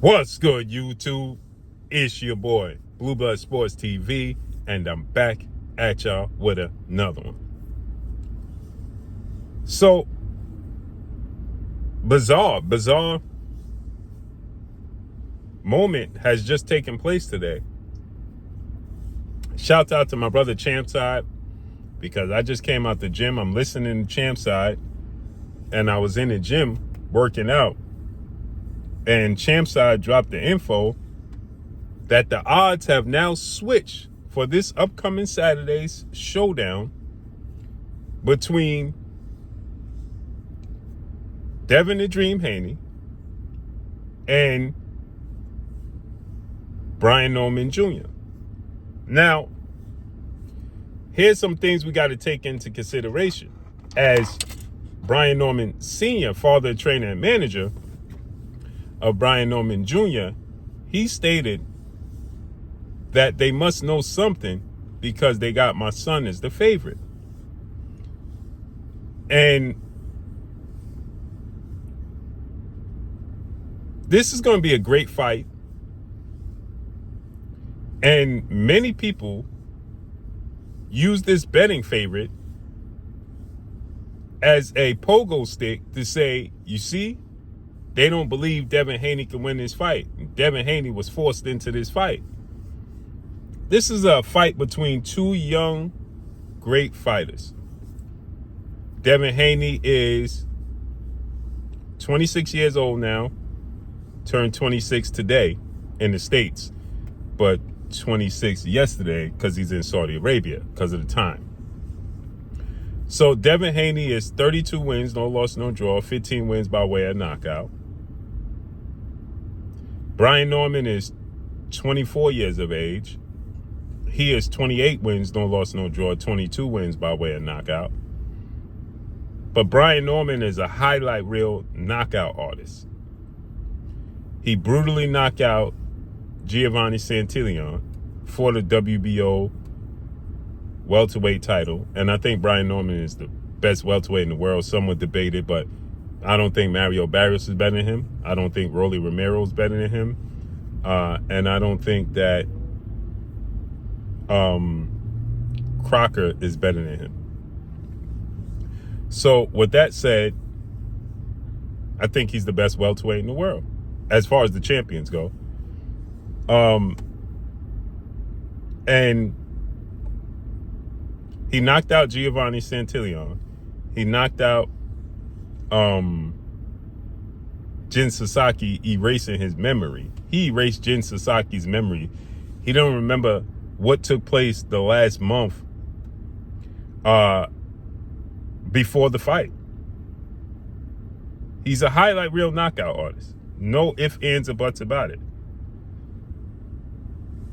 What's good, YouTube? It's your boy, Blue Blood Sports TV, and I'm back at y'all with another one. So, bizarre moment has just taken place today. Shout out to my brother Champside, because I just came out the gym. I'm listening to Champside, and I was in the gym working out. And Champside dropped the info that the odds have now switched for this upcoming Saturday's showdown between Devin the Dream Haney and Brian Norman Jr. Now, here's some things we got to take into consideration. As Brian Norman Sr., father, trainer, and manager of Brian Norman Jr., he stated that they must know something because they got my son as the favorite. And this is going to be a great fight. And many people use this betting favorite as a pogo stick to say, you see, they don't believe Devin Haney can win this fight. Devin Haney was forced into this fight. This is a fight between two young, great fighters. Devin Haney is 26 years old now, turned 26 today in the States, but 26 yesterday because he's in Saudi Arabia because of the time. So Devin Haney is 32 wins, no loss, no draw, 15 wins by way of knockout. Brian Norman is 24 years of age. He is 28 wins, no loss, no draw, 22 wins by way of knockout. But Brian Norman is a highlight reel knockout artist. He brutally knocked out Giovanni Santillan for the WBO welterweight title. And I think Brian Norman is the best welterweight in the world. Some would debate it, but I don't think Mario Barrios is better than him. I don't think Rolly Romero is better than him. And I don't think that Crocker is better than him. So with that said, I think he's the best welterweight in the world as far as the champions go. And he knocked out Giovanni Santillan. He knocked out Jin Sasaki, erasing his memory. He erased Jin Sasaki's memory. He don't remember what took place the last month before the fight. He's a highlight reel knockout artist. No ifs, ands, or buts about it.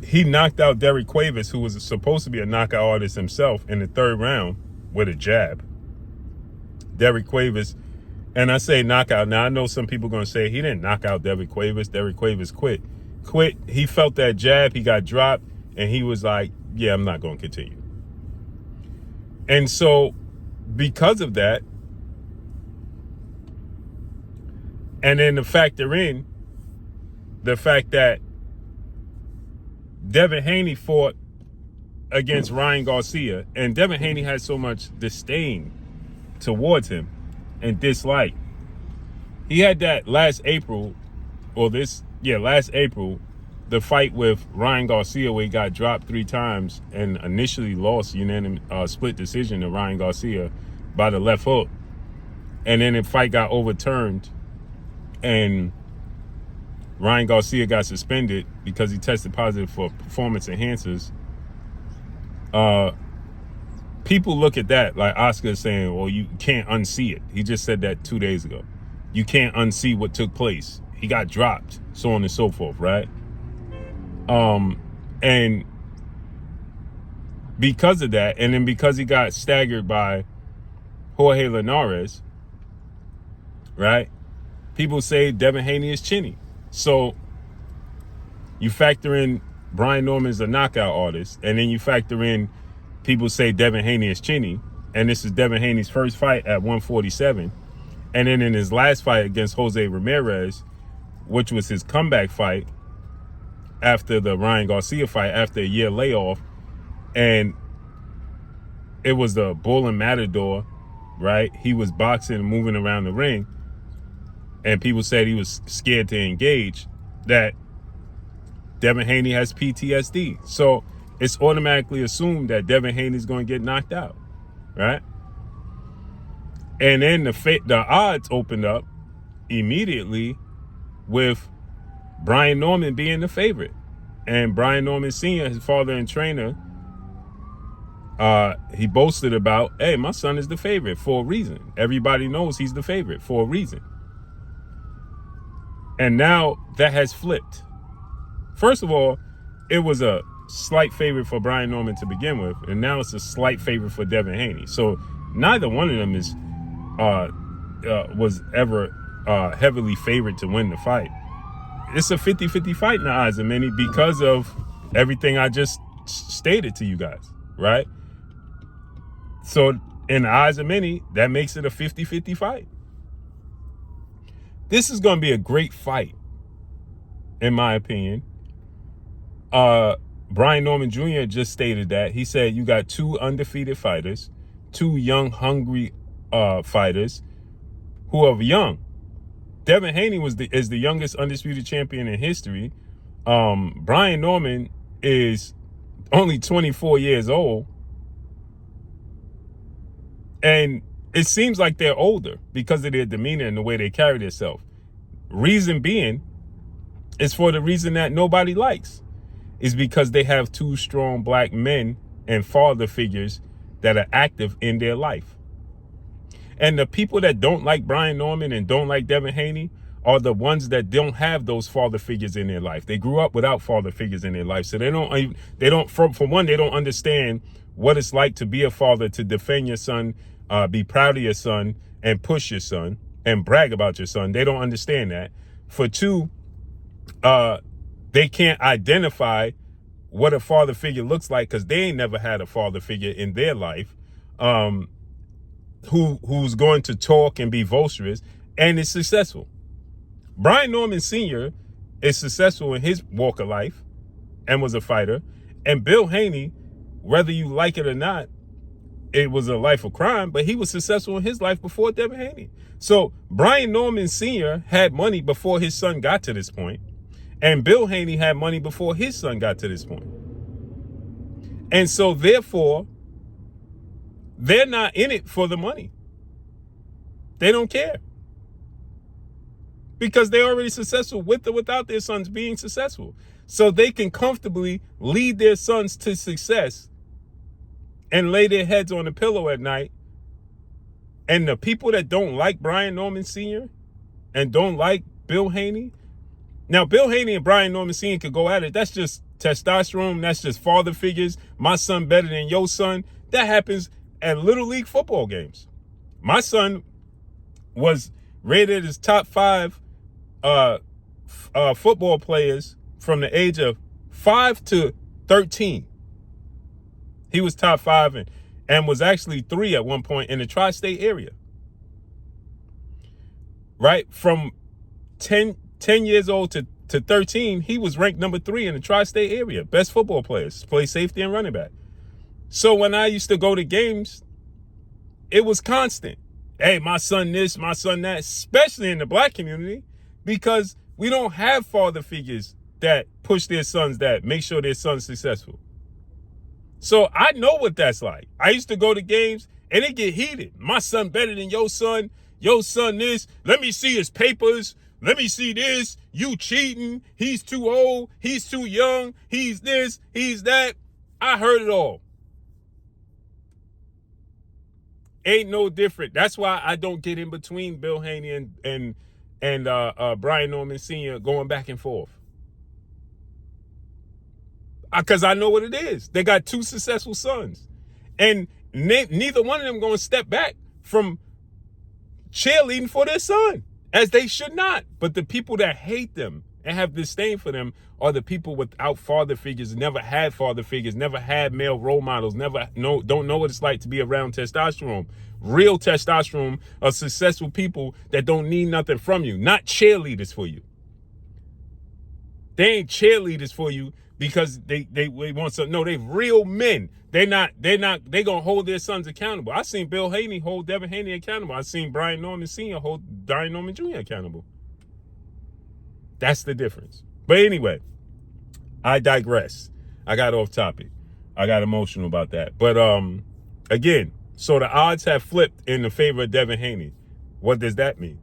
He knocked out Derek Cuevas, who was supposed to be a knockout artist himself, in the third round with a jab. Derek Cuevas, and I say knockout. Now, I know some people are going to say he didn't knock out Derek Cuevas. Derek Cuevas quit. He felt that jab. He got dropped, and he was like, yeah, I'm not going to continue. And so, because of that, and then to factor in the fact that Devin Haney fought against Ryan Garcia, and Devin Haney had so much disdain towards him and dislike. He had that last April, the fight with Ryan Garcia where he got dropped 3 times and initially lost unanimous split decision to Ryan Garcia by the left hook. And then the fight got overturned and Ryan Garcia got suspended because he tested positive for performance enhancers. People look at that like Oscar is saying, well, you can't unsee it. He just said that 2 days ago. You can't unsee what took place. He got dropped, so on and so forth, right? And because of that, and then because he got staggered by Jorge Linares, right? People say Devin Haney is chinny. So you factor in Brian Norman's a knockout artist, and then you factor in people say Devin Haney is chinny, and this is Devin Haney's first fight at 147. And then in his last fight against Jose Ramirez, which was his comeback fight after the Ryan Garcia fight, after a year layoff. And it was the Bull and Matador, right? He was boxing and moving around the ring, and people said he was scared to engage, that Devin Haney has PTSD. So it's automatically assumed that Devin Haney's going to get knocked out, right? And then the odds opened up immediately with Brian Norman being the favorite. And Brian Norman Sr., his father and trainer, he boasted about, hey, my son is the favorite for a reason. Everybody knows he's the favorite for a reason. And now that has flipped. First of all, it was a slight favorite for Brian Norman to begin with, and now it's a slight favorite for Devin Haney. So neither one of them was ever heavily favored to win the fight. It's a 50-50 fight in the eyes of many because of everything I just stated to you guys, right? So in the eyes of many, that makes it a 50-50 fight. This is going to be a great fight, in my opinion. Brian Norman Jr. just stated that. He said you got two undefeated fighters, two young, hungry fighters who are young. Devin Haney is the youngest undisputed champion in history. Brian Norman is only 24 years old. And it seems like they're older because of their demeanor and the way they carry themselves. Reason being is for the reason that nobody likes, is because they have two strong black men and father figures that are active in their life. And the people that don't like Brian Norman and don't like Devin Haney are the ones that don't have those father figures in their life. They grew up without father figures in their life. So they don't, for one, they don't understand what it's like to be a father, to defend your son, be proud of your son, and push your son, and brag about your son. They don't understand that. For two, they can't identify what a father figure looks like because they ain't never had a father figure in their life who's going to talk and be boisterous and is successful. Brian Norman Sr. is successful in his walk of life and was a fighter. And Bill Haney, whether you like it or not, it was a life of crime, but he was successful in his life before Devin Haney. So Brian Norman Sr. had money before his son got to this point, and Bill Haney had money before his son got to this point. And so therefore, they're not in it for the money. They don't care. Because they're already successful with or without their sons being successful. So they can comfortably lead their sons to success and lay their heads on a pillow at night. And the people that don't like Brian Norman Sr. and don't like Bill Haney. Now, Bill Haney and Brian Norman Sr. could go at it. That's just testosterone. That's just father figures. My son better than your son. That happens at Little League football games. My son was rated as top 5 football players from the age of 5 to 13. He was top 5 and was actually 3 at one point in the tri-state area. Right? From 10 years old to 13, he was ranked number 3 in the tri-state area. Best football players, play safety and running back. So when I used to go to games, it was constant. Hey, my son this, my son that, especially in the black community, because we don't have father figures that push their sons, that make sure their son's successful. So I know what that's like. I used to go to games and it get heated. My son better than your son this. Let me see his papers. Let me see this. You cheating. He's too old. He's too young. He's this. He's that. I heard it all. Ain't no different. That's why I don't get in between Bill Haney and Brian Norman Sr. going back and forth. Because I know what it is. They got 2 successful sons. And neither one of them going to step back from cheerleading for their son, as they should not. But the people that hate them and have disdain for them are the people without father figures, never had father figures, never had male role models, don't know what it's like to be around testosterone. Real testosterone are successful people that don't need nothing from you, not cheerleaders for you. They ain't cheerleaders for you because they want some. No, they real men. They gonna hold their sons accountable. I seen Bill Haney hold Devin Haney accountable. I seen Brian Norman Sr. hold Brian Norman Jr. accountable. That's the difference. But anyway, I digress. I got off topic. I got emotional about that. But again, so the odds have flipped in the favor of Devin Haney. What does that mean?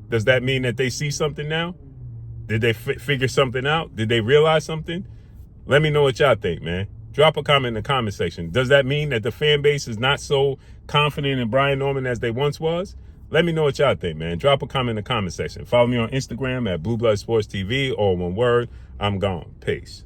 Does that mean that they see something now? Did they figure something out? Did they realize something? Let me know what y'all think, man. Drop a comment in the comment section. Does that mean that the fan base is not so confident in Brian Norman as they once was? Let me know what y'all think, man. Drop a comment in the comment section. Follow me on Instagram at Blue Blood Sports TV, or one word, I'm gone. Peace.